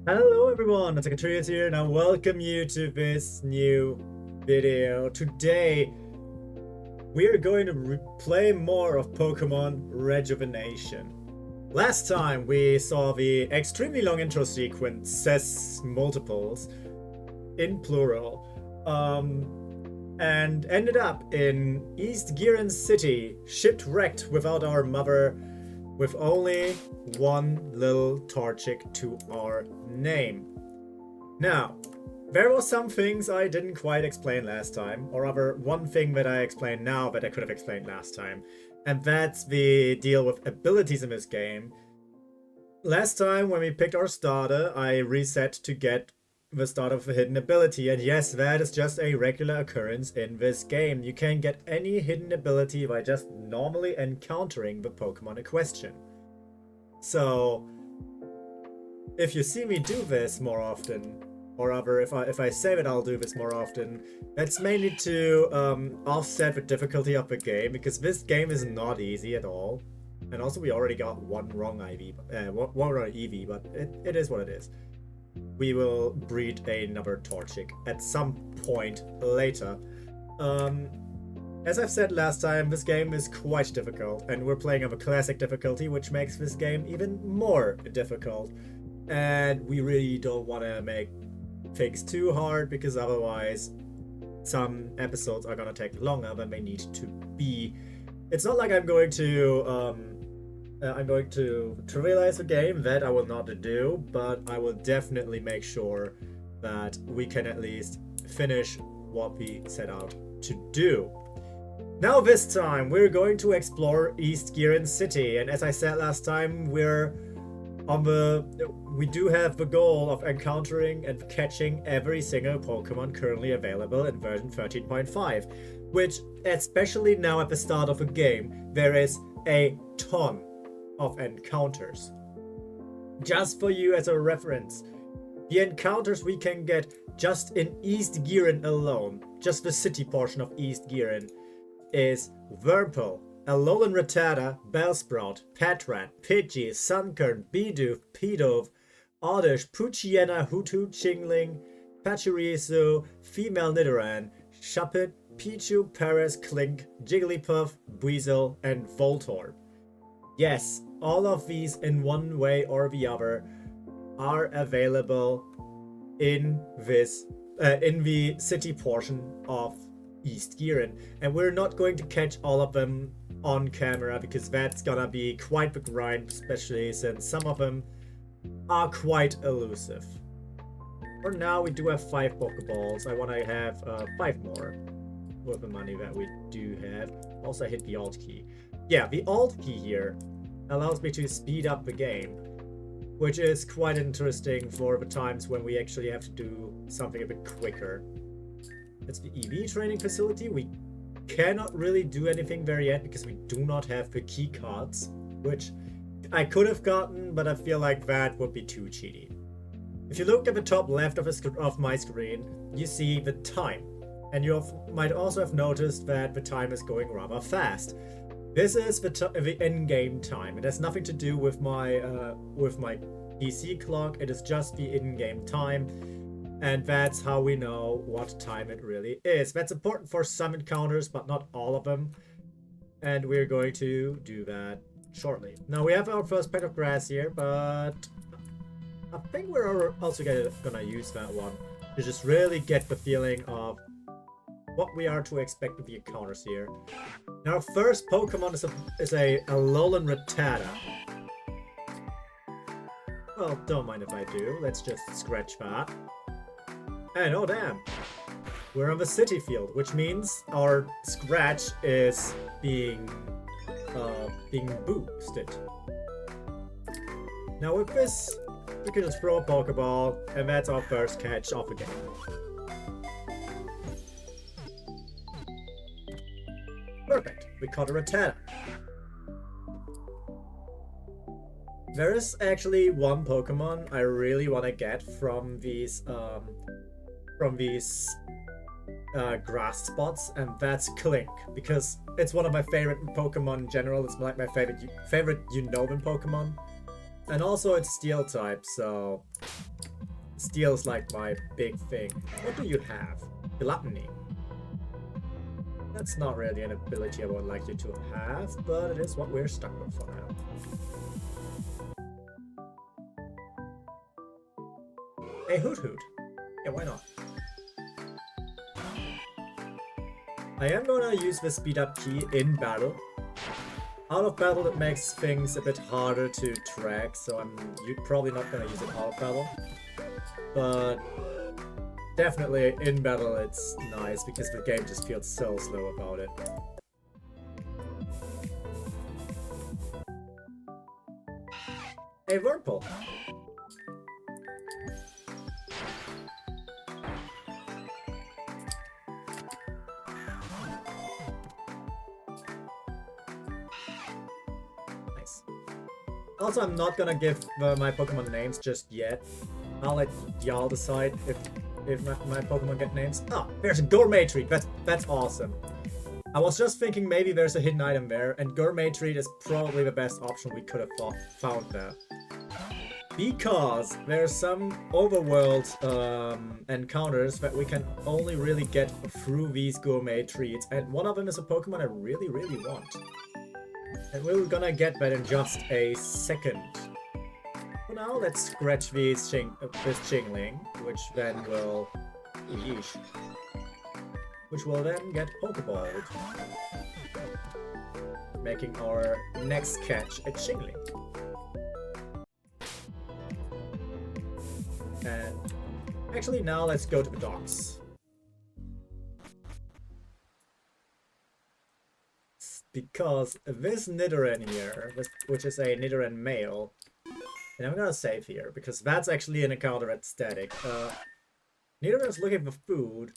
Hello everyone, it's AkaTrios here and I welcome you to this new video. Today we are going to play more of Pokémon Rejuvenation. Last time we saw the extremely long intro sequence, says multiples, in plural, and ended up in East Gearen City, shipwrecked without our mother, with only one little Torchic to our name. Now, there were some things I didn't quite explain last time, or rather one thing that I explained now that I could have explained last time, and that's the deal with abilities in this game. Last time when we picked our starter, I reset to get the start of a hidden ability, and yes, that is just a regular occurrence in this game. You can get any hidden ability by just normally encountering the Pokemon in question. So if you see me do this more often, or rather if I say that I'll do this more often, that's mainly to offset the difficulty of the game, because this game is not easy at all. And also we already got one wrong one wrong EV, but it is what it is. We will breed another Torchic at some point later. As I've said last time, this game is quite difficult, and we're playing on the classic difficulty, which makes this game even more difficult. And we really don't want to make things too hard, because otherwise some episodes are gonna take longer than they need to be. It's not like I'm going to trivialize the game. That I will not do, but I will definitely make sure that we can at least finish what we set out to do. Now this time we're going to explore East Gearen City, and as I said last time, we do have the goal of encountering and catching every single Pokemon currently available in version 13.5, which, especially now at the start of the game, there is a ton of encounters. Just for you as a reference, the encounters we can get just in East Gearen alone, just the city portion of East Gearen, is Wurmple, Alolan Rattata, Bellsprout, Patrat, Pidgey, Sunkern, Bidoof, Pidove, Oddish, Poochyena, Hutu, Chingling, Pachirisu, Female Nidoran, Shuppet, Pichu, Paras, Clink, Jigglypuff, Buizel, and Voltorb. Yes, all of these in one way or the other are available in the city portion of East Gearen, and we're not going to catch all of them on camera, because that's gonna be quite the grind, especially since some of them are quite elusive. For now, we do have 5 Pokeballs. I want to have 5 more with the money that we do have. Also, I hit the Alt key. Yeah, the Alt key here allows me to speed up the game, which is quite interesting for the times when we actually have to do something a bit quicker. It's the EV training facility. We cannot really do anything there yet because we do not have the key cards, which I could have gotten, but I feel like that would be too cheaty. If you look at the top left of my screen, you see the time, and you might also have noticed that the time is going rather fast. This is the in-game time. It has nothing to do with my PC clock. It is just the in-game time, and that's how we know what time it really is. That's important for some encounters, but not all of them, and we're going to do that shortly. Now we have our first patch of grass here, but I think we're also gonna use that one to just really get the feeling of what we are to expect with the encounters here. Now, our first Pokemon is a Alolan Rattata. Well, don't mind if I do. Let's just scratch that. And oh damn, we're on the city field, which means our scratch is being boosted. Now with this, we can just throw a Pokeball, and that's our first catch of the game. Perfect, we caught a Rattata. There is actually one Pokemon I really want to get from these grass spots, and that's Clink, because it's one of my favorite Pokemon in general. It's like my favorite Unova Pokemon, and also it's Steel type, so steal's like my big thing. What do you have? Gluttony. That's not really an ability I would like you to have, but it is what we're stuck with for now. A Hoot Hoot. Yeah, why not? I am gonna use the speed up key in battle. Out of battle it makes things a bit harder to track, so you're probably not gonna use it out of battle. But definitely in battle it's nice because the game just feels so slow about it. A Whirlpool. Nice. Also, I'm not gonna give my Pokemon names just yet. I'll let y'all decide if my Pokemon get names. Ah, there's a gourmet treat. That's awesome. I was just thinking maybe there's a hidden item there, and gourmet treat is probably the best option we could have found there. Because there's some overworld encounters that we can only really get through these gourmet treats, and one of them is a Pokemon I really, really want. And we're gonna get that in just a second. For now, let's scratch this Chingling, which then will... Yeesh. Which will then get Pokeballed. Making our next catch a Chingling. And actually now let's go to the docks. Because this Nidoran here, which is a Nidoran male, and I'm gonna save here because that's actually an encounter at static. Nidoran's looking for food,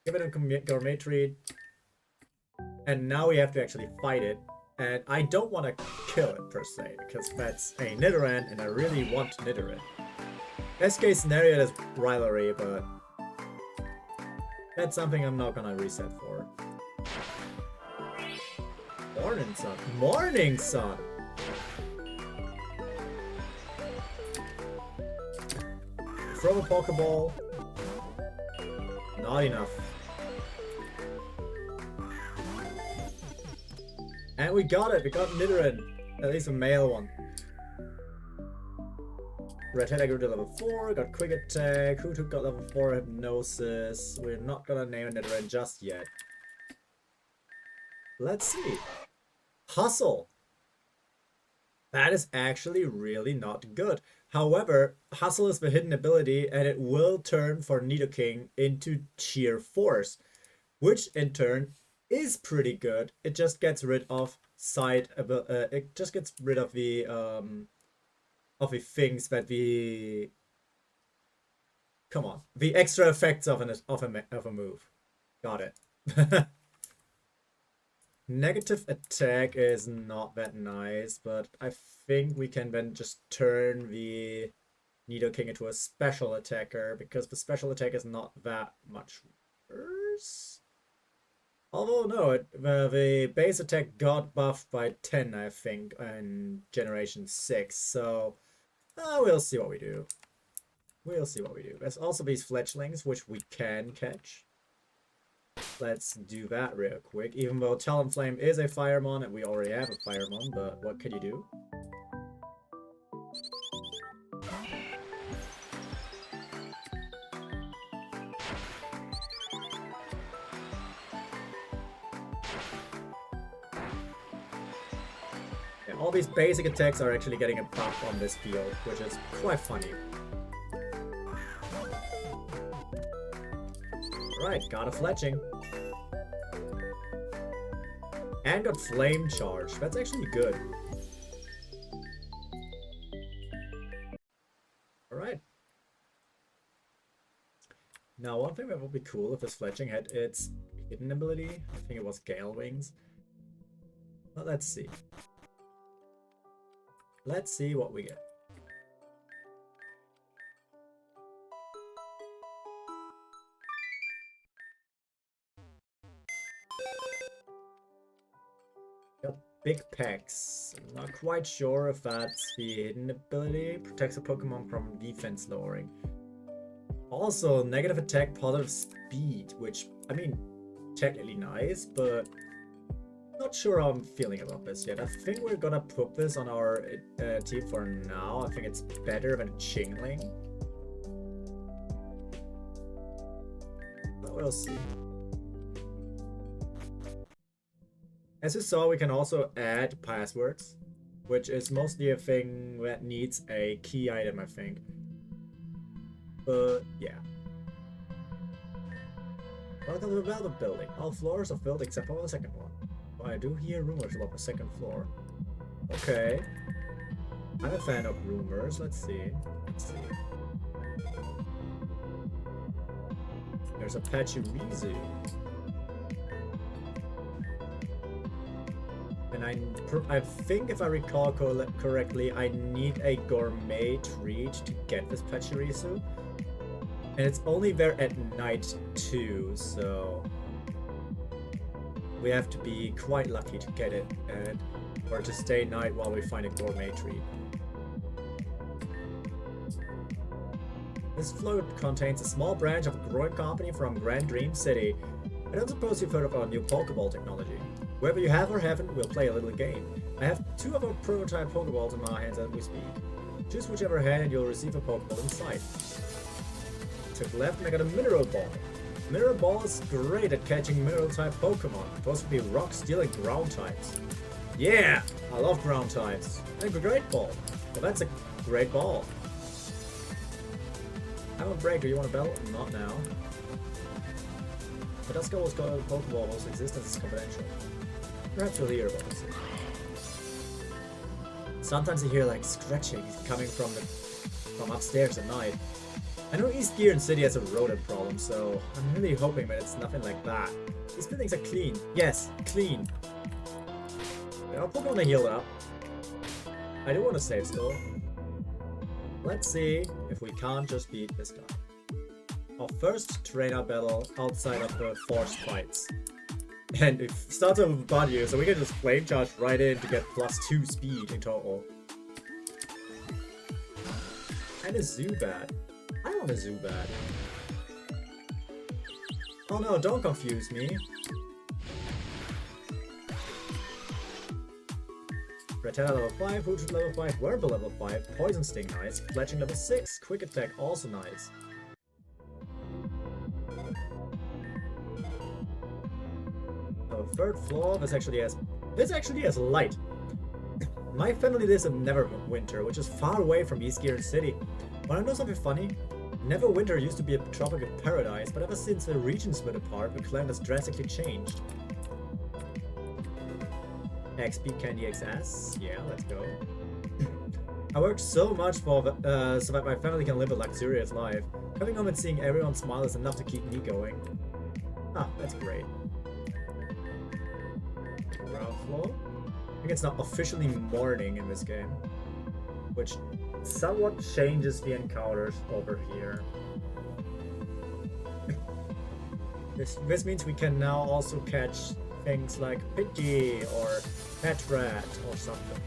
give it a gourmet treat, and now we have to actually fight it. And I don't want to kill it per se because that's a Nidoran and I really want Nidoran. Best case scenario is rivalry, but that's something I'm not gonna reset for. Morning sun. Morning sun! Throw a Pokeball. Not enough. And we got it! We got Nidoran! At least a male one. Red Head grew to level 4, got Quick Attack, Hoot Hoot got level 4 Hypnosis. We're not gonna name Nidoran just yet. Let's see. Hustle! That is actually really not good. However, Hustle is the hidden ability and it will turn for Nidoking into sheer force, which in turn is pretty good. It just gets rid of it just gets rid of the things that the the extra effects of a move. Got it. Negative attack is not that nice, but I think we can then just turn the Nidoking into a special attacker because the special attack is not that much worse. Although no, the base attack got buffed by 10, I think, in Generation 6, so we'll see what we do. We'll see what we do. There's also these fletchlings, which we can catch. Let's do that real quick, even though Talonflame is a Firemon and we already have a Firemon, but what can you do? Yeah, all these basic attacks are actually getting a buff on this field, which is quite funny. Right, got a fletching. And got Flame Charge. That's actually good. Alright. Now, one thing that would be cool if this fletching had its hidden ability. I think it was Gale Wings. But let's see. Let's see what we get. Big Pecs. I'm not quite sure if that's the hidden ability. Protects a Pokemon from defense lowering. Also, negative attack, positive speed, which, I mean, technically nice, but not sure how I'm feeling about this yet. I think we're gonna put this on our team for now. I think it's better than Chingling. But we'll see. As you saw, we can also add passwords, which is mostly a thing that needs a key item, I think. But yeah. Welcome to the Velvet Building. All floors are filled except for the second one. But I do hear rumors about the second floor. Okay. I'm a fan of rumors. Let's see. There's a Pachirisu. And I think if I recall correctly, I need a gourmet treat to get this Pachirisu. And it's only there at night too, so we have to be quite lucky to get it, or to stay night while we find a gourmet treat. This float contains a small branch of a growing company from Grand Dream City. I don't suppose you've heard of our new Pokeball technology. Whether you have or haven't, we'll play a little game. I have 2 of our prototype Pokeballs in my hands as we speak. Choose whichever hand and you'll receive a Pokeball inside. Took left and I got a Mineral Ball. Mineral Ball is great at catching mineral type Pokemon, supposed to be rock, steel, and ground types. Yeah! I love ground types. And a great ball. Well, that's a great ball. I'm a break, do you want a bell? Not now. But that's Goal's Pokeball whose existence is confidential. Perhaps you'll hear about this. Sometimes you hear like scratching coming from upstairs at night. I know East Gearen City has a rodent problem, so I'm really hoping that it's nothing like that. These buildings are clean. Yes, clean. I'll put on a heal up. I do want to save still. Let's see if we can't just beat this guy. Our first trainer battle outside of the forced fights. And it starts with Buddy, so we can just flame charge right in to get +2 speed in total. And a Zubat. I want a Zubat. Oh no, don't confuse me. Rattata level 5, Hootred level 5, Wurmple level 5, Poison Sting nice, Fletching level 6, Quick Attack also nice. So third floor, this actually has light. My family lives in Neverwinter, which is far away from East Gearen City. Wanna know something funny? Neverwinter used to be a tropical paradise, but ever since the regions split apart, the climate has drastically changed. XP Candy XS? Yeah, let's go. I worked so much so that my family can live a luxurious life. Coming home and seeing everyone smile is enough to keep me going. Ah, that's great. Ground floor? I think it's not officially morning in this game, which somewhat changes the encounters over here. This means we can now also catch things like Pidgey or Petrat or something.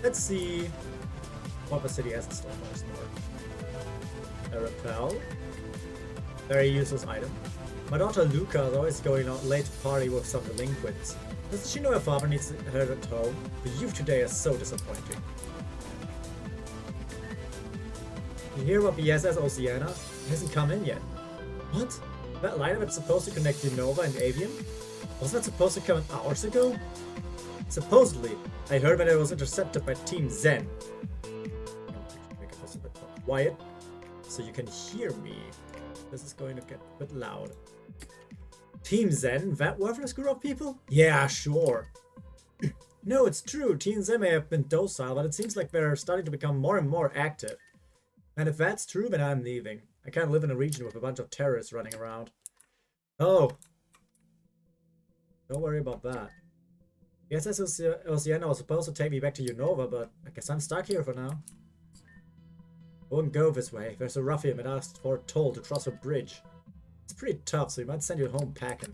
Let's see what the city has in store for us more. A Repel. Very useless item. My daughter Luca is always going out late to party with some delinquents. Doesn't she know her father needs her at home? The youth today is so disappointing. You hear about the SS Oceana? It hasn't come in yet. What? That liner that's supposed to connect Unova and Avian? Wasn't that supposed to come hours ago? Supposedly, I heard that it was intercepted by Team Zen. Make this a bit more quiet so you can hear me. This is going to get a bit loud. Team Zen? That worthless group of people? Yeah, sure. No, it's true. Team Zen may have been docile, but it seems like they're starting to become more and more active. And if that's true, then I'm leaving. I can't live in a region with a bunch of terrorists running around. Oh. Don't worry about that. Yes, Oceana was supposed to take me back to Unova, but I guess I'm stuck here for now. I won't go this way. There's a ruffian that asked for a toll to cross a bridge. It's pretty tough, so he might send you home packing.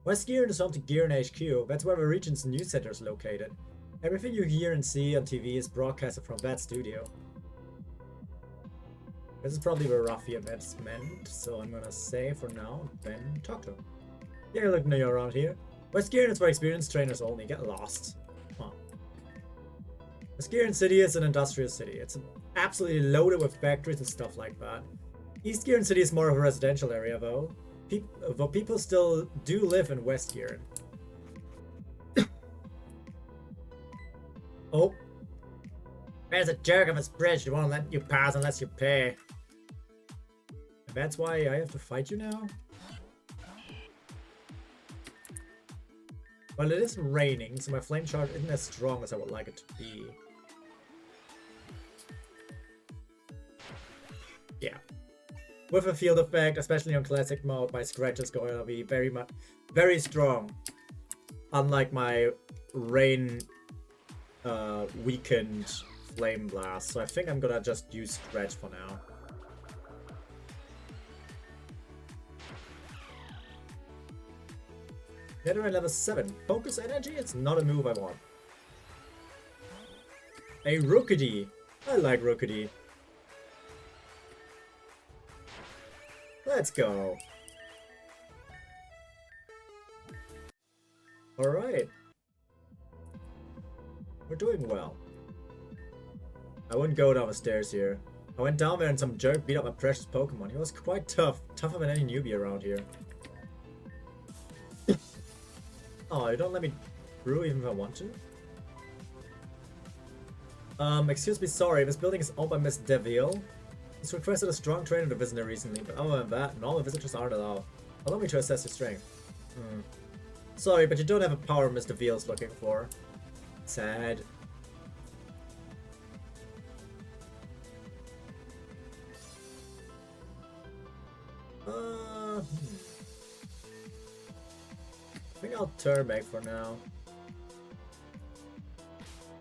West Gearen is home to Gearen HQ. That's where the region's news center is located. Everything you hear and see on TV is broadcasted from that studio. This is probably where Rafia that's meant, so I'm gonna say for now, then talk to him. Yeah, look, no, you're around here. West Gearen is for experienced trainers only. Get lost. Huh. West Gearen City is an industrial city. It's absolutely loaded with factories and stuff like that. East Gearen City is more of a residential area, though. People still do live in West Gearen. Oh. There's a jerk on this bridge. They won't let you pass unless you pay. And that's why I have to fight you now? Well, it is raining, so my flame charge isn't as strong as I would like it to be. Yeah. With a field effect, especially on classic mode, my scratch is going to be very strong. Unlike my rain weakened flame blast. So I think I'm gonna just use scratch for now. Veteran level 7. Focus energy? It's not a move I want. A Rookity. I like Rookity. Let's go. Alright. We're doing well. I wouldn't go down the stairs here. I went down there and some jerk beat up my precious Pokemon. He was quite tough. Tougher than any newbie around here. Oh, you don't let me brew even if I want to? Excuse me, sorry. This building is owned by Miss DeVille. He's requested a strong trainer to visit her recently, but other than that, normal visitors aren't allowed. Allow me to assess your strength. Sorry, but you don't have a power Mr. Veal's looking for. Sad. I think I'll turn back for now.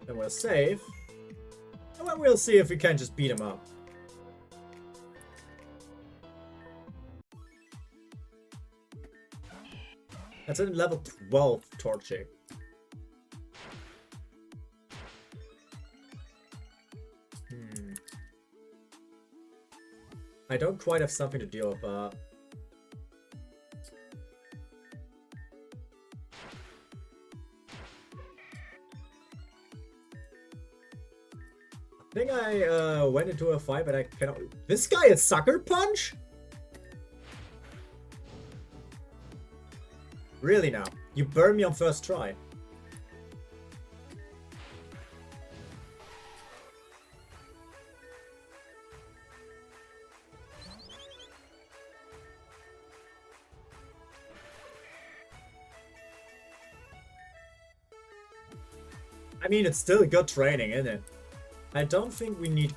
Then we'll save. And then we'll see if we can just beat him up. That's a level 12 Torchic. I don't quite have something to deal with, I think I went into a fight, but I cannot. This guy is Sucker Punch? Really now? You burn me on first try. I mean, it's still good training, isn't it? I don't think we need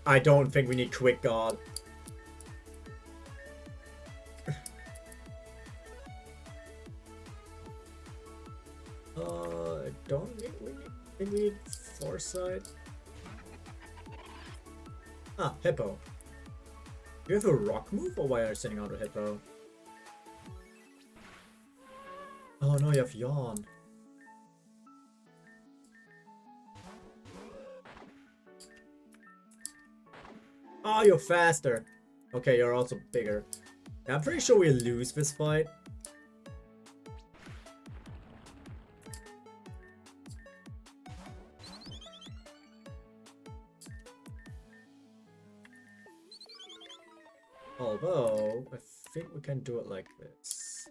I don't think we need Quick Guard. I don't think we need Foresight. Ah, Hippo. Do you have a rock move, or why are you sending out a Hippo? Oh no, you have Yawn. Oh, you're faster. Okay, you're also bigger. Yeah, I'm pretty sure we lose this fight. Although, I think we can do it like this.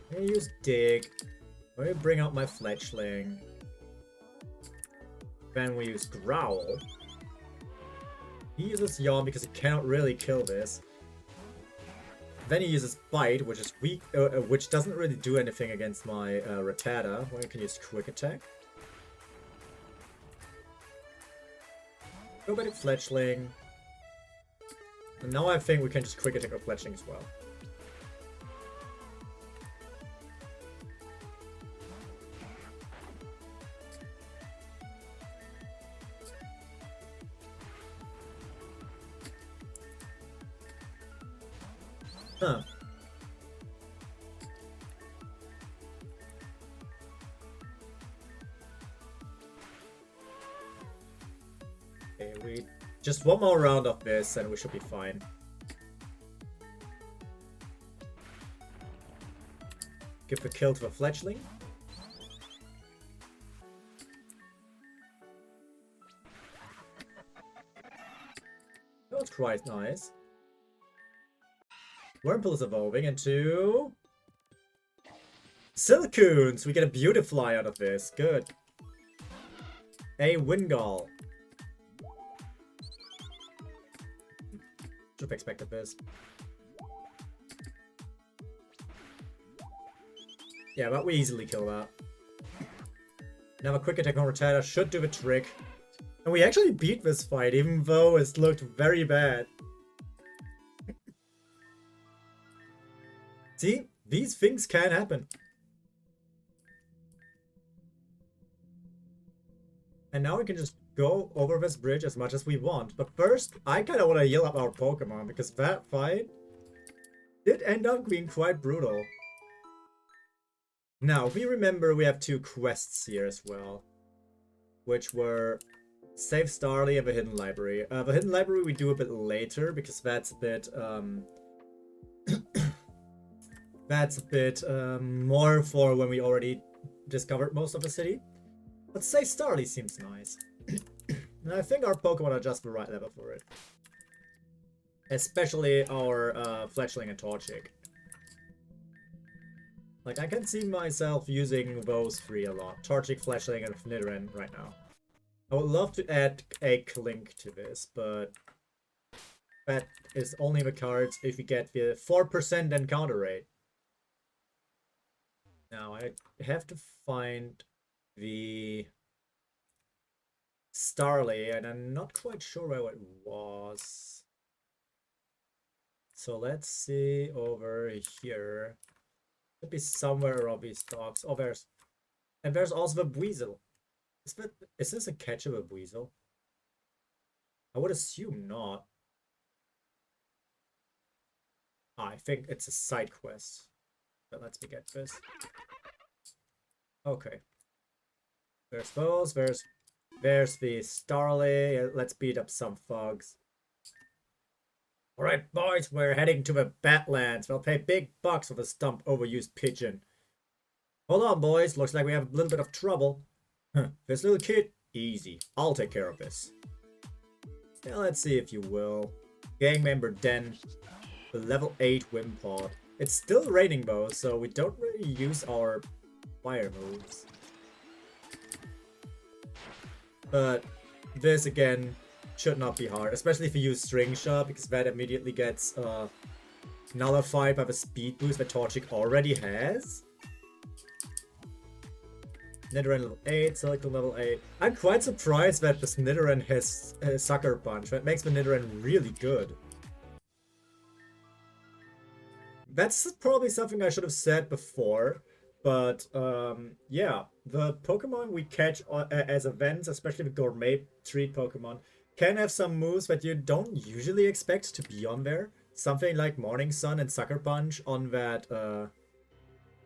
I'm gonna use Dig. Let me bring out my Fletchling. Then we use Growl. He uses Yawn because he cannot really kill this. Then he uses Bite, which is weak, which doesn't really do anything against my Rattata. Well, I can use Quick Attack. Go back to Fletchling. And now I think we can just Quick Attack our Fletchling as well. Huh. Okay, we just one more round of this and we should be fine. Give the kill to the fledgling. That was quite nice. Wurmple is evolving into Silcoons. We get a Beautifly out of this. Good. A Wingull. Should have expected this. Yeah, but we easily kill that. Now a quick attack on Rattata should do the trick. And we actually beat this fight, even though it looked very bad. See? These things can happen. And now we can just go over this bridge as much as we want. But first, I kind of want to heal up our Pokemon, because that fight did end up being quite brutal. Now, if we remember, we have 2 quests here as well. Which were Save Starly and the Hidden Library. The Hidden Library we do a bit later, because that's a bit, that's a bit more for when we already discovered most of the city. But Save Starly seems nice. And I think our Pokemon are just the right level for it. Especially our Fletchling and Torchic. Like, I can see myself using those 3 a lot. Torchic, Fletchling, and Nidoran right now. I would love to add a Clink to this, but that is only the cards if you get the 4% encounter rate. Now, I have to find the Starly, and I'm not quite sure where it was. So let's see over here. Could be somewhere around these dogs. Oh, there's also the Weasel. Is this a catchable Weasel? I would assume not. I think it's a side quest. But let's get this. Okay. There's those. There's the Starly. Let's beat up some thugs. Alright, boys, we're heading to the Badlands. We'll pay big bucks for the stump overused pigeon. Hold on, boys. Looks like we have a little bit of trouble. This little kid? Easy. I'll take care of this. Yeah, let's see if you will. Gang member Den. The level 8 Wimpod. It's still raining though, so we don't really use our fire moves. But this again should not be hard, especially if you use String Shot, because that immediately gets nullified by the speed boost that Torchic already has. Nidoran level 8, Silicon level 8. I'm quite surprised that this Nidoran has Sucker Punch. That makes the Nidoran really good. That's probably something I should have said before, but yeah, the Pokemon we catch as events, especially the Gourmet Treat Pokemon, can have some moves that you don't usually expect to be on there. Something like Morning Sun and Sucker Punch on that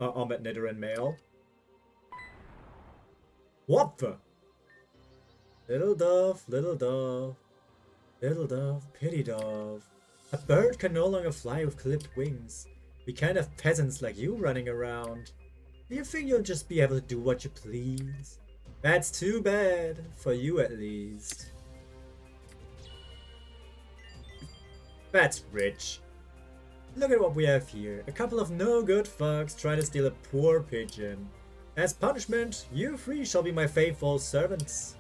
Nidoran male. What the? Little dove, little dove, little dove, pity dove. A bird can no longer fly with clipped wings. We can't have peasants like you running around. Do you think you'll just be able to do what you please? That's too bad, for you at least. That's rich. Look at what we have here. A couple of no-good thugs trying to steal a poor pigeon. As punishment, you 3 shall be my faithful servants.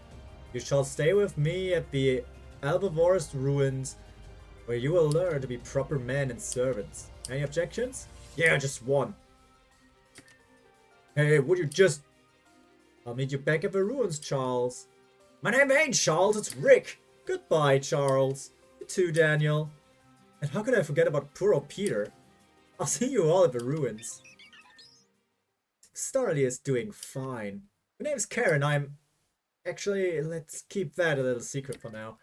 You shall stay with me at the Albavorst ruins, where you will learn to be proper men and servants. Any objections? Yeah, just one. Hey, would you just... I'll meet you back at the ruins, Charles. My name ain't Charles, it's Rick. Goodbye, Charles. You too, Daniel. And how could I forget about poor old Peter? I'll see you all at the ruins. Starly is doing fine. My name's Karen, I'm... Actually, let's keep that a little secret for now.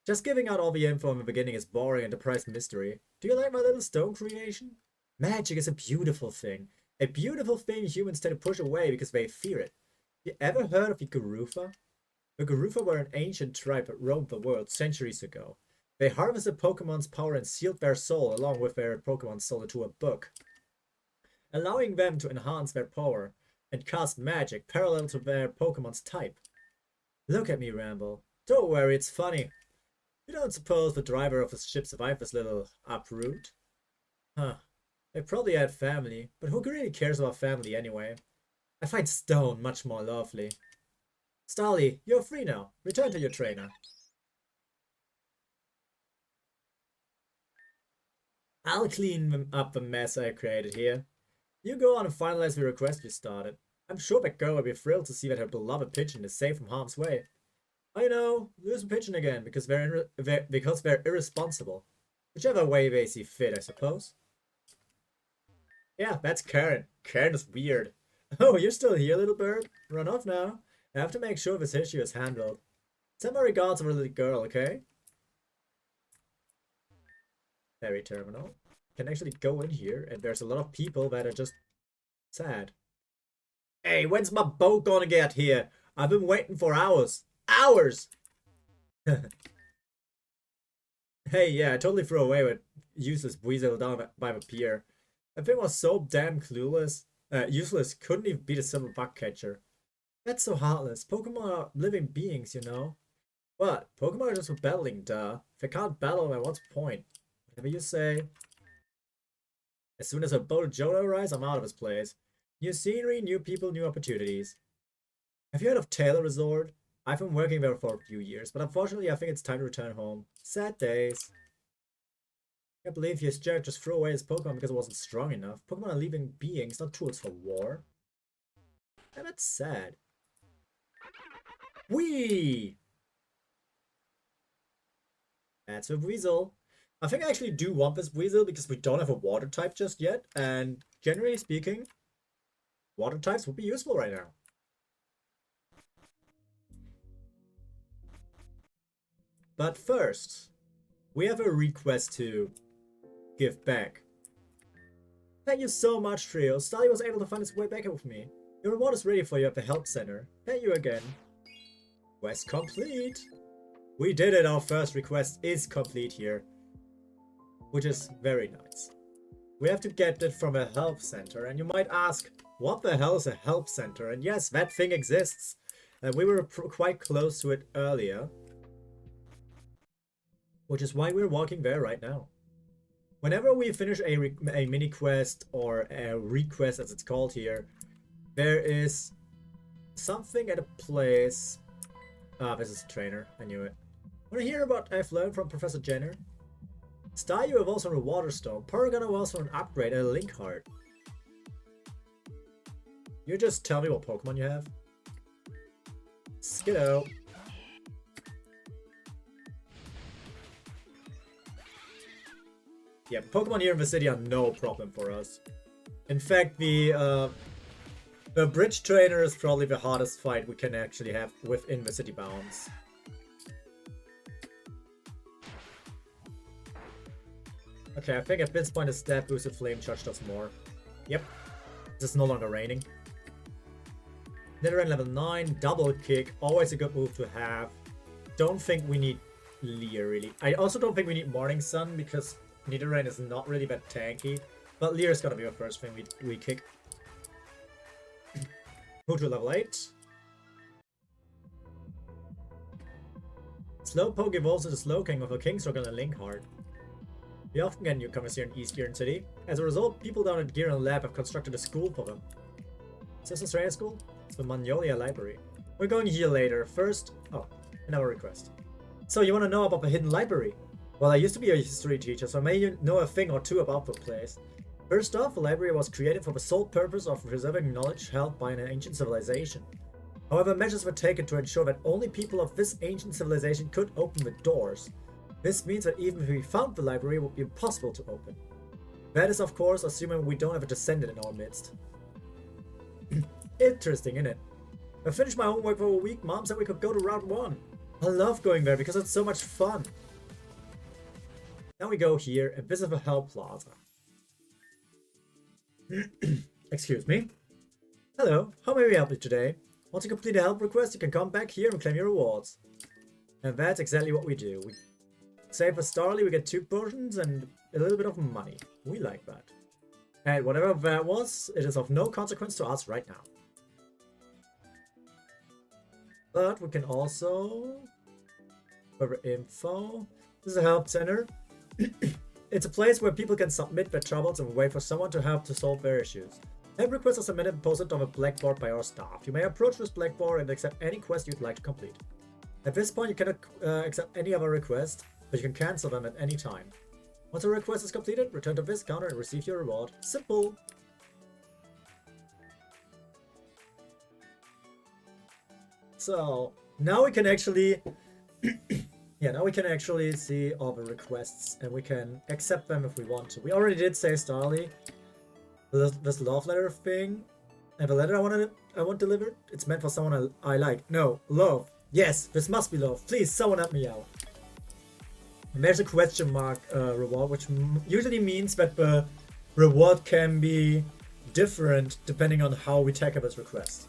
Just giving out all the info in the beginning is boring and depressed mystery. Do you like my little stone creation? Magic is a beautiful thing. A beautiful thing humans tend to push away because they fear it. You ever heard of the Garufa? The Garufa were an ancient tribe that roamed the world centuries ago. They harvested Pokemon's power and sealed their soul along with their Pokemon soul into a book, allowing them to enhance their power and cast magic parallel to their Pokemon's type. Look at me ramble. Don't worry, it's funny. You don't suppose the driver of the ship survived this little uproot? Huh. They probably had family, but who really cares about family anyway? I find Stone much more lovely. Starly, you're free now. Return to your trainer. I'll clean up the mess I created here. You go on and finalize the request you started. I'm sure that girl will be thrilled to see that her beloved pigeon is safe from harm's way. I know, lose a pigeon again because they're irresponsible. Whichever way they see fit, I suppose. Yeah, that's Karen. Karen is weird. Oh, you're still here, little bird? Run off now. I have to make sure this issue is handled. Send my regards to the little girl, okay? Ferry terminal. Can actually go in here, and there's a lot of people that are just sad. Hey, when's my boat gonna get here? I've been waiting for hours. Hours! Hey, yeah, I totally threw away with useless weasel down by the pier. That thing was so damn clueless. Useless, couldn't even beat a simple bug catcher. That's so heartless. Pokemon are living beings, you know. What? Pokemon are just for battling, duh. If they can't battle, then what's the point? Whatever you say. As soon as a boat of Johto arrives, I'm out of this place. New scenery, new people, new opportunities. Have you heard of Taylor Resort? I've been working there for a few years, but unfortunately I think it's time to return home. Sad days. I can't believe East Gearen just threw away his Pokemon because it wasn't strong enough. Pokemon are living beings, not tools for war. And that's sad. Whee! That's a Weasel. I think I actually do want this Weasel because we don't have a water type just yet, and generally speaking, water types would be useful right now. But first, we have a request to give back. Thank you so much, Trio. Starly was able to find his way back with me. Your reward is ready for you at the Help Center. Thank you again. Quest complete. We did it. Our first request is complete here, which is very nice. We have to get it from a Help Center, and you might ask, what the hell is a Help Center? And yes, that thing exists. We were quite close to it earlier, which is why we're walking there right now. Whenever we finish a mini quest or a request as it's called here, there is something at a place. Ah, this is a trainer. I knew it. Want to hear what I've learned from Professor Jenner? Staryu evolves from a water stone. Porygon evolves from an upgrade and a link heart. You just tell me what Pokemon you have. Skiddo. Yeah, Pokemon here in the city are no problem for us. In fact, the bridge trainer is probably the hardest fight we can actually have within the city bounds. Okay, I think at this point a stat boosted flame charge does more. Yep. This is no longer raining. Nidoran level 9, double kick, always a good move to have. Don't think we need Leer really. I also don't think we need Morning Sun because Nidoran is not really that tanky. But Leer is gonna be the first thing we kick. Move to level 8. Slowpoke evolves into Slowking with a Kingstroke and a Link Heart. We often get newcomers here in East Gearen City. As a result, people down at Gearen Lab have constructed a school for them. Is this Australian school? It's the Magnolia Library. We're going here later. First, another request. So you want to know about the hidden library? Well, I used to be a history teacher, so I may know a thing or two about the place. First off, the library was created for the sole purpose of preserving knowledge held by an ancient civilization. However, measures were taken to ensure that only people of this ancient civilization could open the doors. This means that even if we found the library, it would be impossible to open. That is, of course, assuming we don't have a descendant in our midst. Interesting, innit? I finished my homework for a week. Mom said we could go to Route 1. I love going there because it's so much fun. Now we go here and visit the Help Plaza. Excuse me. Hello, how may we help you today? Once you complete a help request, you can come back here and claim your rewards. And that's exactly what we do. We save for Starly, we get 2 potions and a little bit of money. We like that. And whatever that was, it is of no consequence to us right now. But we can also... Further info. This is a help center. It's a place where people can submit their troubles and wait for someone to help to solve their issues. Help requests are submitted and posted on a blackboard by our staff. You may approach this blackboard and accept any quest you'd like to complete. At this point, you cannot accept any other request, but you can cancel them at any time. Once a request is completed, return to this counter and receive your reward. Simple! So, now we can actually... yeah, now we can actually see all the requests, and we can accept them if we want to. We already did say Starly. This love letter thing. I have a letter I want delivered. It's meant for someone I like. No, love. Yes, this must be love. Please, someone help me out. And there's a question mark reward, which usually means that the reward can be different depending on how we tackle this request.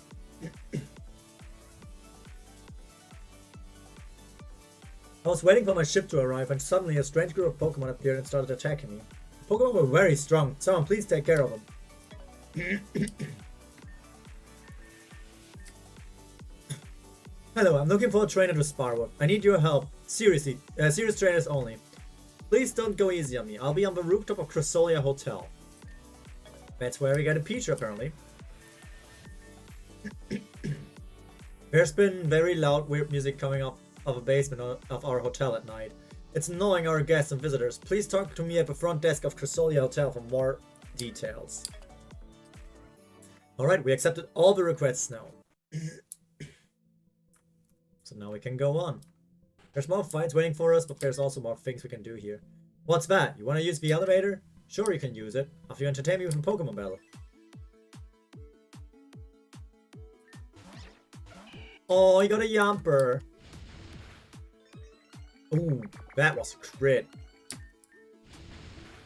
I was waiting for my ship to arrive and suddenly a strange group of Pokémon appeared and started attacking me. The Pokémon were very strong. Someone please take care of them. Hello, I'm looking for a trainer to spar with. I need your help. Seriously, serious trainers only. Please don't go easy on me. I'll be on the rooftop of Cressolia Hotel. That's where we get a picture, apparently. There's been very loud, weird music coming up of a basement of our hotel at night. It's annoying our guests and visitors. Please talk to me at the front desk of Cressolia Hotel for more details. Alright, we accepted all the requests now. So now we can go on. There's more fights waiting for us, but there's also more things we can do here. What's that? You want to use the elevator? Sure, you can use it, after you entertain me with a Pokemon battle. Oh, you got a Yamper. Ooh, that was a crit.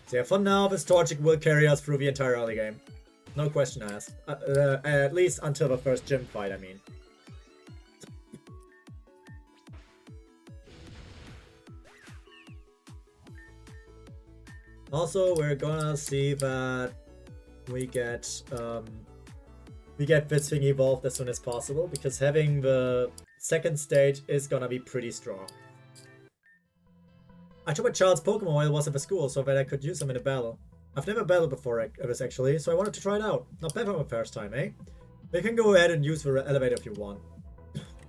So yeah, for now, this Torchic will carry us through the entire early game. No question asked. At least until the first gym fight, I mean. Also, we're gonna see that we get this thing evolved as soon as possible, because having the second stage is gonna be pretty strong. I took my child's Pokemon while I was at the school so that I could use them in a battle. I've never battled before this actually, so I wanted to try it out. Not bad for my first time, eh? But you can go ahead and use the elevator if you want.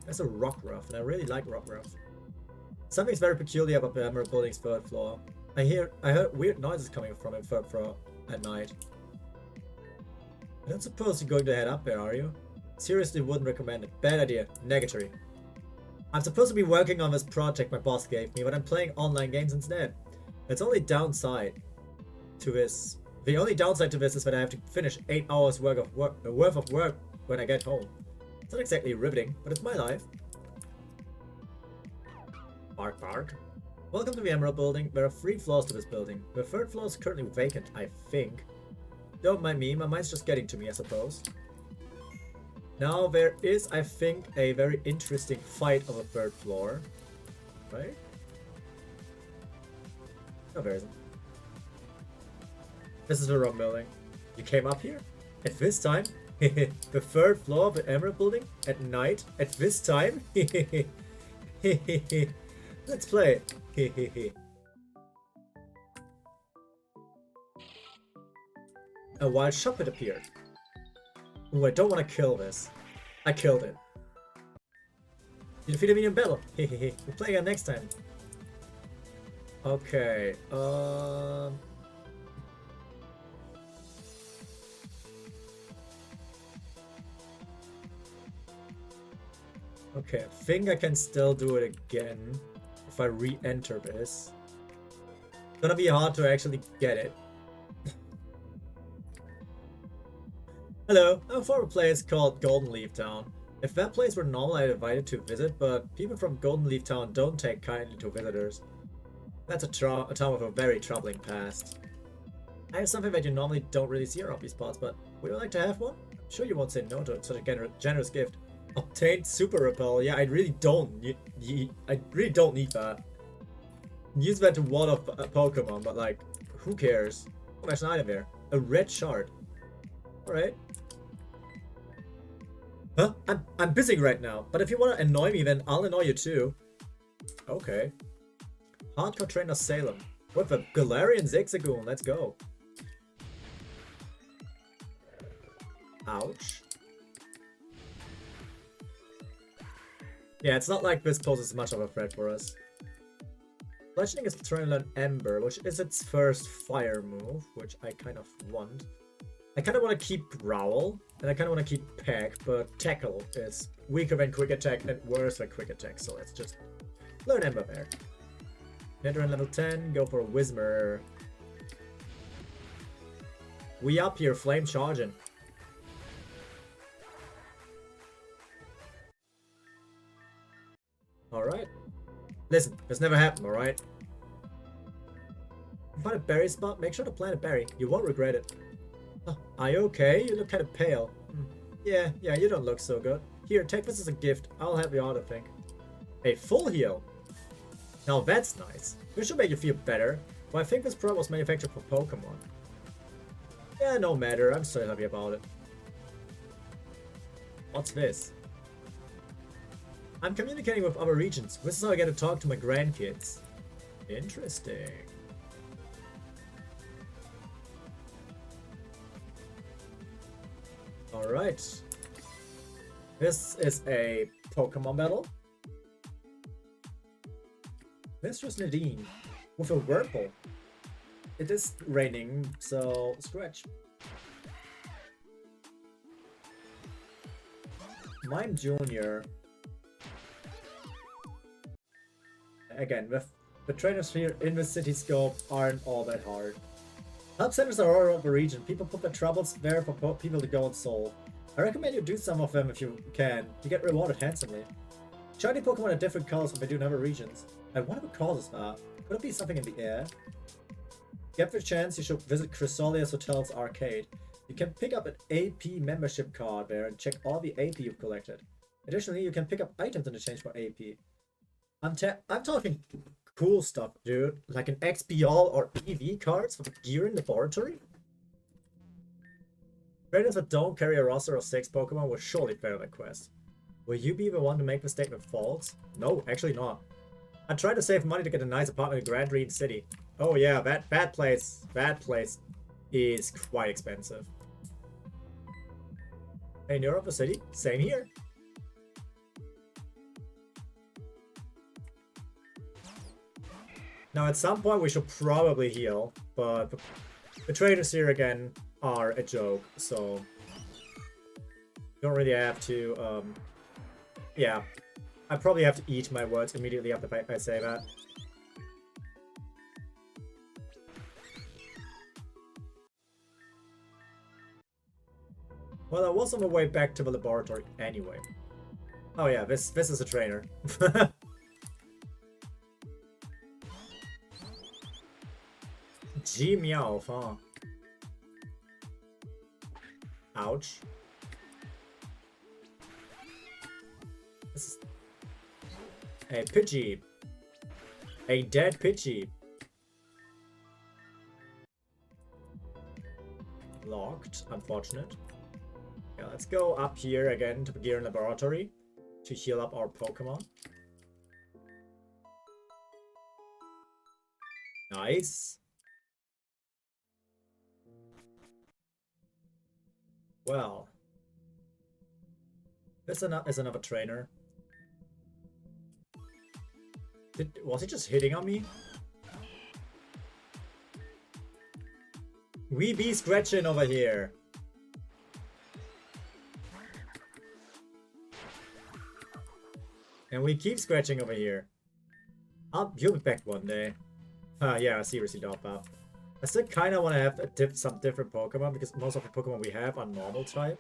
There's a Rockruff, and I really like Rockruff. Something's very peculiar about the Emerald Building's 3rd floor. I heard weird noises coming from it 3rd floor at night. I don't suppose you're going to head up there, are you? Seriously wouldn't recommend it. Bad idea. Negatory. I'm supposed to be working on this project my boss gave me, but I'm playing online games instead. It's only downside to this. The only downside to this is that I have to finish 8 hours worth of work when I get home. It's not exactly riveting, but it's my life. Bark bark. Welcome to the Emerald Building. There are 3 floors to this building. The 3rd floor is currently vacant, I think. Don't mind me, my mind's just getting to me, I suppose. Now there is, I think, a very interesting fight on the 3rd floor. Right? No, there isn't. This is the wrong building. You came up here? At this time? The 3rd floor of the Emerald Building? At night? At this time? Let's play. A wild Shuppet appeared. Ooh, I don't want to kill this. I killed it. You defeated me in battle. We'll play again next time. Okay. Okay, I think I can still do it again if I re-enter this. It's gonna be hard to actually get it. Hello, I'm from a place called Golden Leaf Town. If that place were normal, I'd invite it to visit, but people from Golden Leaf Town don't take kindly to visitors. That's a town with a very troubling past. I have something that you normally don't really see around these parts, but would you like to have one? I'm sure you won't say no to such a generous gift. Obtained Super Repel. Yeah, I really don't. I really don't need that. Use that to ward off Pokemon, but like, who cares? Oh, there's an item here. A red shard. All right. Huh? I'm busy right now. But if you want to annoy me, then I'll annoy you too. Okay. Hardcore Trainer Salem. With a Galarian Zigzagoon. Let's go. Ouch. Yeah, it's not like this poses much of a threat for us. Fletchling is trying to learn Ember, which is its first fire move, which I kind of want. I kind of want to keep Growl, and I kind of want to keep Peck, but Tackle is weaker than Quick Attack and worse than Quick Attack, so let's just learn Ember there. Nidoran level 10, go for a Whismur. We up here, Flame charging. Alright. Listen, this never happened, alright? Find a berry spot, make sure to plant a berry. You won't regret it. Oh, are you okay? You look kind of pale. Yeah, you don't look so good. Here, take this as a gift. I'll have you auto think. A full heal. Now that's nice. This should make you feel better. But I think this product was manufactured for Pokemon. Yeah, no matter. I'm so happy about it. What's this? I'm communicating with other regions. This is how I get to talk to my grandkids. Interesting. Alright. This is a Pokemon battle. Mistress Nadine with a Whirlpool. It is raining, so scratch. Mime Jr. Again, the trainers here in the city scope aren't all that hard. Help centers are all over the region. People put their troubles there for people to go and solve. I recommend you do some of them if you can. You get rewarded handsomely. Shiny Pokemon are different colors when they do in other regions. And what causes that? Could it be something in the air? Get the chance, you should visit Chrysolia's Hotel's arcade. You can pick up an AP membership card there and check all the AP you've collected. Additionally, you can pick up items in exchange for AP. I'm talking cool stuff, dude. Like an XBL or EV cards for the Gearen Laboratory? Trainers that don't carry a roster of 6 Pokemon will surely fail that quest. Will you be the one to make the statement false? No, actually not. I tried to save money to get a nice apartment in Grand Reed City. Oh yeah, that place is quite expensive. Hey, near the city? Same here. Now, at some point, we should probably heal, but the traders here again are a joke, so don't really have to. Yeah, I probably have to eat my words immediately after I say that. Well, I was on my way back to the laboratory anyway. Oh yeah, this is a trainer. G Meow, huh? Ouch. This is a Pidgey. A dead Pidgey. Locked, unfortunate. Yeah, let's go up here again to the Gearen Laboratory to heal up our Pokemon. Nice. Well, this is another trainer. Was he just hitting on me? We be scratching over here. And we keep scratching over here. You'll be back one day. Yeah, seriously, Doppa. I still kind of want to have some different Pokemon because most of the Pokemon we have are normal type.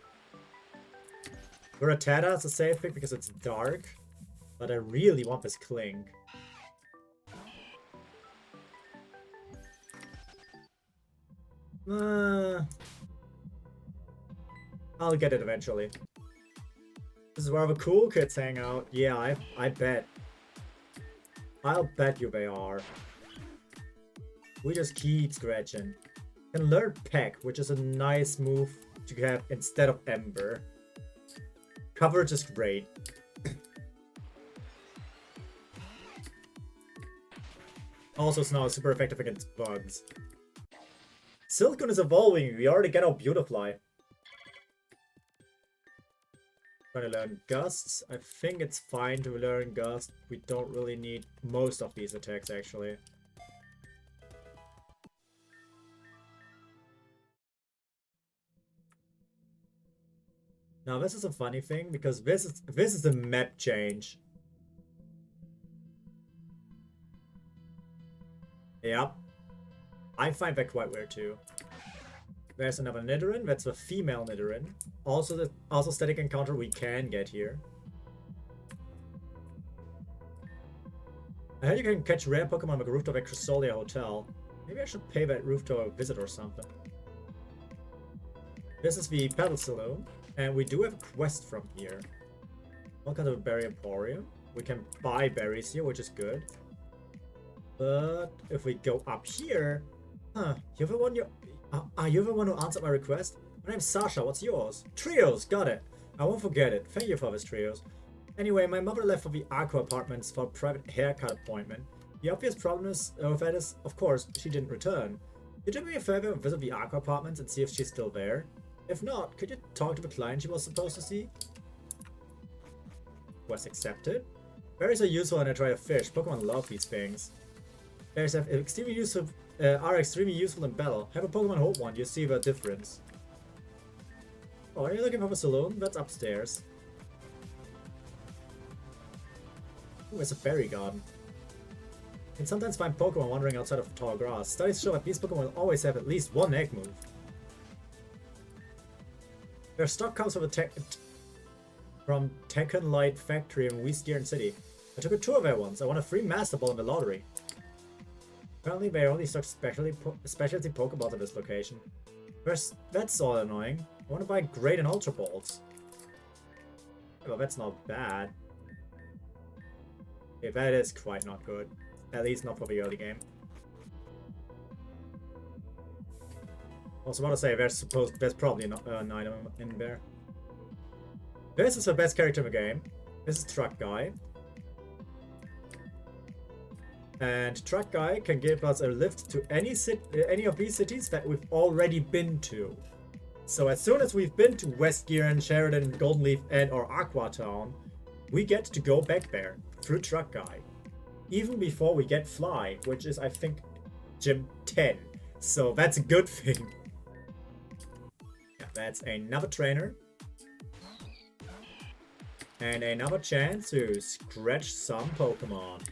Rattata is a safe pick because it's dark, but I really want this Kling. I'll get it eventually. This is where the cool kids hang out. Yeah, I bet. I'll bet you they are. We just keep scratching. Can learn Peck, which is a nice move to have instead of Ember. Coverage is great. Also, it's now super effective against bugs. Silcoon is evolving. We already get our Beautifly. Trying to learn Gusts. I think it's fine to learn Gust. We don't really need most of these attacks, actually. Now, this is a funny thing, because this is a map change. Yep. I find that quite weird too. There's another Nidoran. That's a female Nidoran. Also static encounter we can get here. I heard you can catch rare Pokemon with a rooftop at Crystalia Hotel. Maybe I should pay that rooftop a visit or something. This is the Petal Saloon, and we do have a quest from here. Welcome to the Berry Emporium. We can buy berries here, which is good. But if we go up here, you're the one you the one who answered my request? My name's Sasha, what's yours? Trios, got it. I won't forget it. Thank you for this, Trios. Anyway, my mother left for the Aqua Apartments for a private haircut appointment. The obvious problem is, with that is, of course, she didn't return. Could you do me a favor and visit the Aqua Apartments and see if she's still there? If not, could you talk to the client she was supposed to see? Quest accepted. Berries are useful when I try to fish. Pokemon love these things. Berries are extremely useful in battle. Have a Pokemon hold one, you see the difference. Oh, are you looking for a saloon? That's upstairs. Ooh, it's a berry garden. You can sometimes find Pokemon wandering outside of tall grass. Studies show that these Pokemon will always have at least one egg move. Their stock comes from Tekken Light Factory in East Gearen City. I took a tour there once. I won a free Master Ball in the lottery. Apparently they only stock specialty Pokeballs at this location. First, that's all annoying. I want to buy Great and Ultra Balls. Well, that's not bad. Okay, that is quite not good. At least not for the early game. Also, want to say there's probably an item in there. This is the best character in the game. This is Truck Guy. And Truck Guy can give us a lift to any of these cities that we've already been to. So as soon as we've been to West Gearen, Sheridan, Golden Leaf, and or Aqua Town, we get to go back there through Truck Guy. Even before we get Fly, which is, I think, Gym 10. So that's a good thing. Yeah, that's another trainer. And another chance to scratch some Pokemon.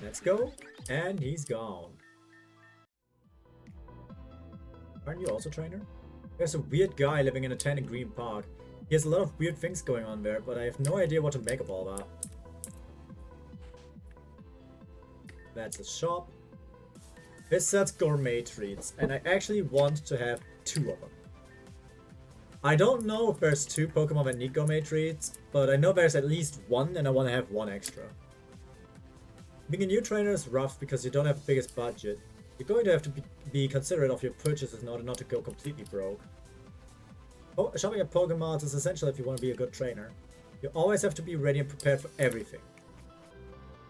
Let's go. And he's gone. Aren't you also a trainer? There's a weird guy living in a tent in Green Park. He has a lot of weird things going on there, but I have no idea what to make of all that. That's a shop. This sells gourmet treats, and I actually want to have 2 of them. I don't know if there's 2 Pokemon that need gourmet treats, but I know there's at least 1, and I want to have 1 extra. Being a new trainer is rough because you don't have the biggest budget. You're going to have to be considerate of your purchases in order not to go completely broke. Shopping at Pokémon is essential if you want to be a good trainer. You always have to be ready and prepared for everything.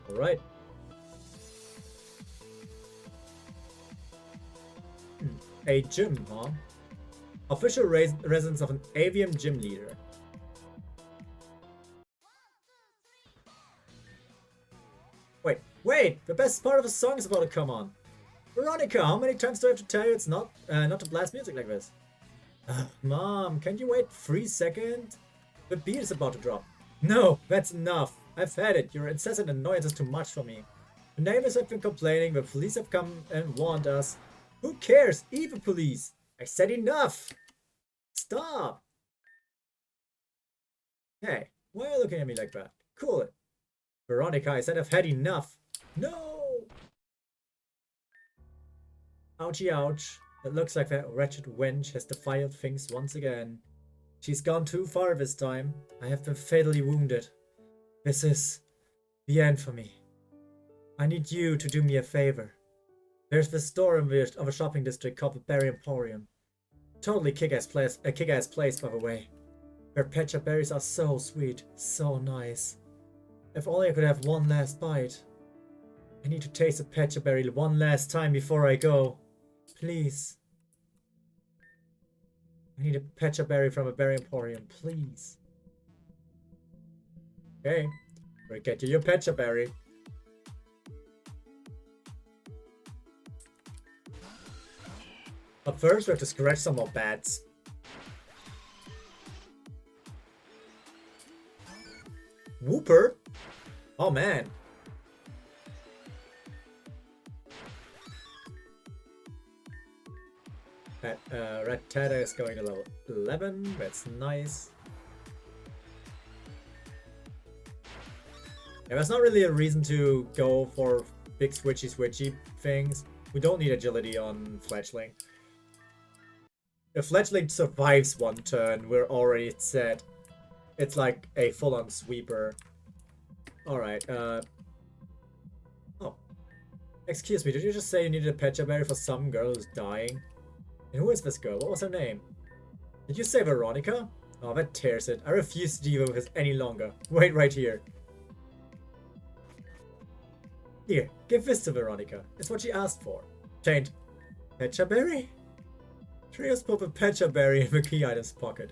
Alright. A gym, huh? Official residence of an avian gym leader. Wait! The best part of the song is about to come on. Veronica, how many times do I have to tell you it's not to blast music like this? Mom, can you wait 3 seconds? The beat is about to drop. No, that's enough. I've had it. Your incessant annoyance is too much for me. The neighbors have been complaining, the police have come and warned us. Who cares? Even police! I said enough! Stop! Hey, why are you looking at me like that? Cool it. Veronica, I said I've had enough. No! Ouchie ouch. It looks like that wretched wench has defiled things once again. She's gone too far this time. I have been fatally wounded. This is the end for me. I need you to do me a favor. There's this store of a shopping district called the Berry Emporium. Totally kick-ass place, by the way. Their pecha berries are so sweet, so nice. If only I could have one last bite. I need to taste a pecha berry one last time before I go. Please. I need a pecha berry from a Berry Emporium, please. Okay, we'll get you your pecha berry. But first we have to scratch some more bats. Whooper? Oh man. Red Tata is going to level 11. That's nice. Yeah, that's not really a reason to go for big switchy things. We don't need agility on Fletchling. If Fletchling survives one turn, we're already set. It's like a full-on sweeper. Alright, oh. Excuse me, did you just say you needed a pecha berry for some girl who's dying? And who is this girl? What was her name? Did you say Veronica? Oh, that tears it. I refuse to deal with this any longer. Wait right here. Here, give this to Veronica. It's what she asked for. Chained. Pecha berry? Trios put a pecha berry in the key items pocket.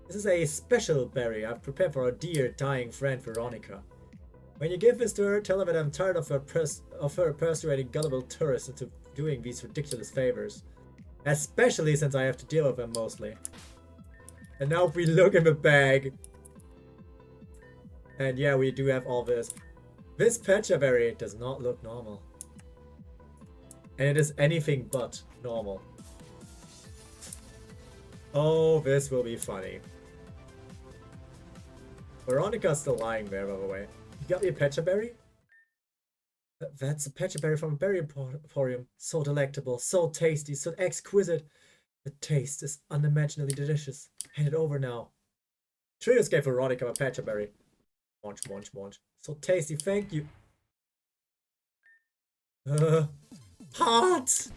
This is a special berry I've prepared for our dear dying friend Veronica. When you give this to her, tell her that I'm tired of her persuading gullible tourists into doing these ridiculous favors. Especially since I have to deal with them mostly. And now if we look in the bag. And yeah, we do have all this. This pecha berry does not look normal. And it is anything but normal. Oh, this will be funny. Veronica's still lying there, by the way. You got me a pecha berry? That's a pecha berry from a Berry Emporium. So delectable, so tasty, so exquisite. The taste is unimaginably delicious. Hand it over now. Trios gave Veronica a pecha berry. Munch, munch, munch. So tasty, thank you. Hot!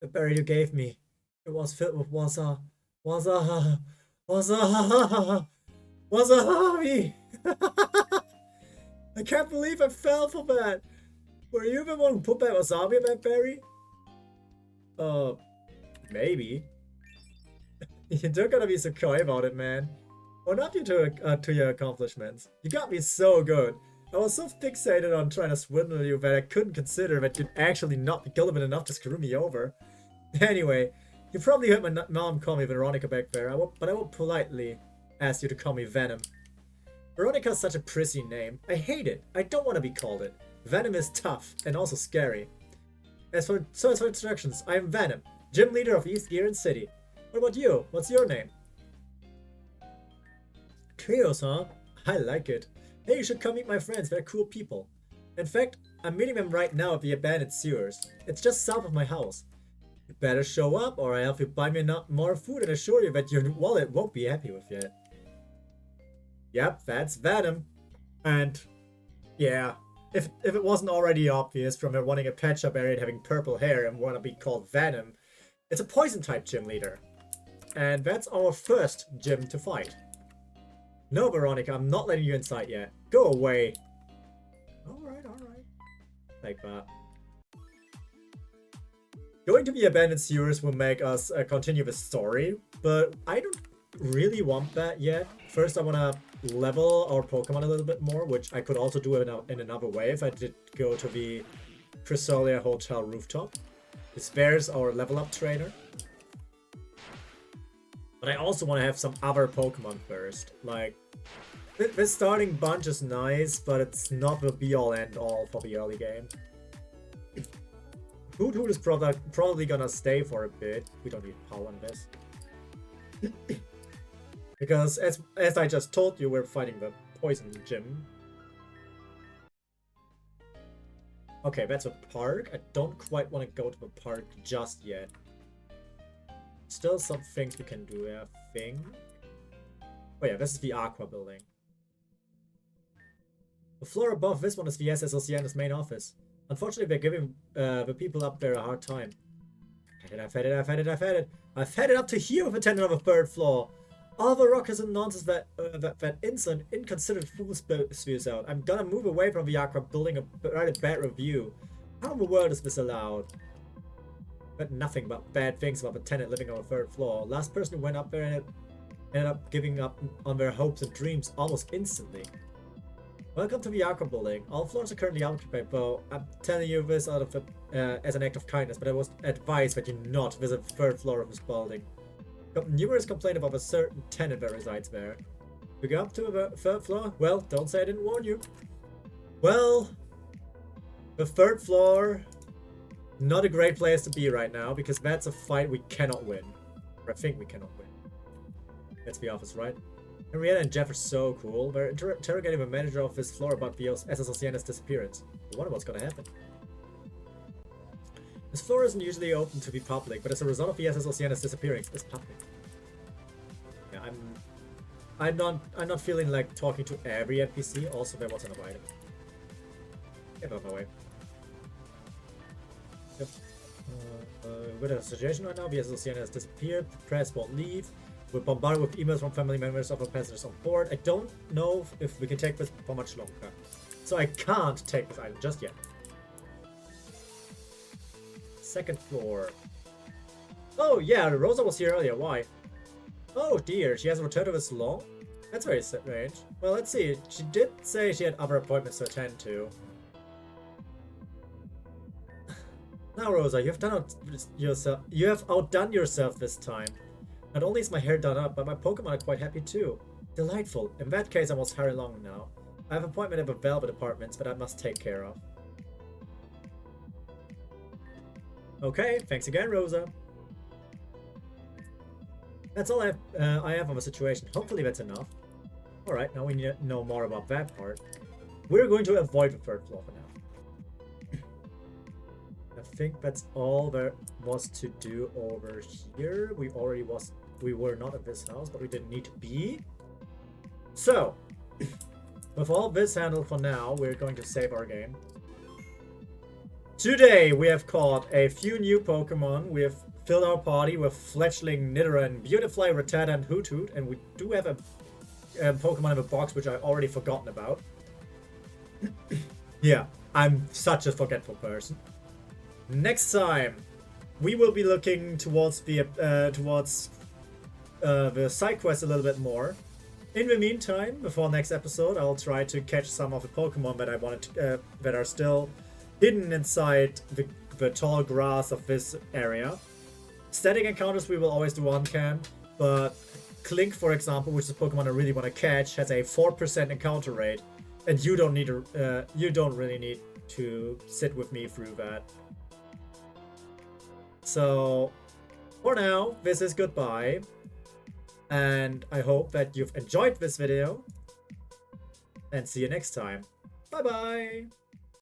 The berry you gave me. It was filled with wasabi. I can't believe I fell for that. Were you the one who put that wasabi in that berry? Maybe. You're not gonna be so coy about it, man. Or not due to your accomplishments. You got me so good. I was so fixated on trying to swindle you that I couldn't consider that you'd actually not be gullible enough to screw me over. Anyway, you probably heard my mom call me Veronica back there, but I won't politely ask you to call me Venom. Veronica's such a prissy name. I hate it. I don't want to be called it. Venom is tough and also scary. As for introductions, I am Venom, gym leader of East Gearen City. What about you? What's your name? Trios, huh? I like it. Hey, you should come meet my friends. They're cool people. In fact, I'm meeting them right now at the abandoned sewers. It's just south of my house. You better show up or I'll have you buy me more food and assure you that your wallet won't be happy with it. Yep, that's Venom. And yeah, if it wasn't already obvious from her wanting a pecha berry and having purple hair and want to be called Venom, it's a poison type gym leader. And that's our first gym to fight. No, Veronica, I'm not letting you inside yet. Go away. Alright. Like that. Going to the abandoned sewers will make us continue the story, but I don't really want that yet. First, I want to level our Pokemon a little bit more, which I could also do in another way if I did go to the Chrysalia Hotel rooftop. There's our level up trainer. But I also want to have some other Pokemon first. Like, this starting bunch is nice, but it's not the be-all end-all for the early game. Hoot is probably gonna stay for a bit. We don't need power on this. Because as I just told you, we're fighting the poison gym. Okay, that's a park. I don't quite want to go to the park just yet. Still some things we can do, I think. Oh yeah, this is the Aqua building. The floor above this one is the SSOCN's main office. Unfortunately, they're giving the people up there a hard time. I've had it up to here with a tenant of a third floor. All the ruckus and nonsense that insolent, inconsiderate fool spews out. I'm gonna move away from the Aqua building and write a bad review. How in the world is this allowed? But nothing but bad things about the tenant living on the third floor. Last person who went up there ended up giving up on their hopes and dreams almost instantly. Welcome to the Aqua building. All floors are currently occupied, though I'm telling you this out of the, as an act of kindness, but I was advised that you not visit the third floor of this building. Got numerous complaints about a certain tenant that resides there. You go up to the third floor? Well, don't say I didn't warn you. Well, the third floor, not a great place to be right now, because that's a fight we cannot win. Or I think we cannot win. That's the office, right? Henrietta and Jeff are so cool. They're interrogating the manager of this floor about the SSOCN's disappearance. I wonder what's gonna happen. This floor isn't usually open to the public, but as a result of the SSOCN's disappearance, it's public. Yeah, I'm not feeling like talking to every NPC. Also, there was another item. Get out of my way. Yep. With a situation right now, the SSOCN has disappeared. The press won't leave. We're bombarded with emails from family members of our passengers on board. I don't know if we can take this for much longer. So I can't take this item just yet. Second floor. Oh yeah, Rosa was here earlier. Why? Oh dear, she hasn't returned to this long? That's very strange. Well, let's see. She did say she had other appointments to attend to. Now, Rosa, you have outdone yourself this time. Not only is my hair done up, but my Pokemon are quite happy too. Delightful. In that case, I must hurry along now. I have an appointment at the Velvet Apartments that I must take care of. Okay, thanks again, Rosa. That's all I have on the situation. Hopefully that's enough. Alright, now we need to know more about that part. We're going to avoid the third floor for now. I think that's all there was to do over here. We were not at this house, but we didn't need to be. So, with all this handled for now, we're going to save our game. Today, we have caught a few new Pokemon. We have filled our party with Fletchling, Nidoran, Beautifly, Rattata, and Hoot, and we do have a Pokemon in the box, which I already forgotten about. Yeah, I'm such a forgetful person. Next time, we will be looking towards the side quest a little bit more. In the meantime, before next episode, I'll try to catch some of the Pokemon that I wanted to, that are still hidden inside the tall grass of this area. Static encounters we will always do on cam, but Clink, for example, which is a Pokemon I really want to catch, has a 4% encounter rate, and you don't really need to sit with me through that. So, for now, this is goodbye, and I hope that you've enjoyed this video, and see you next time. Bye bye!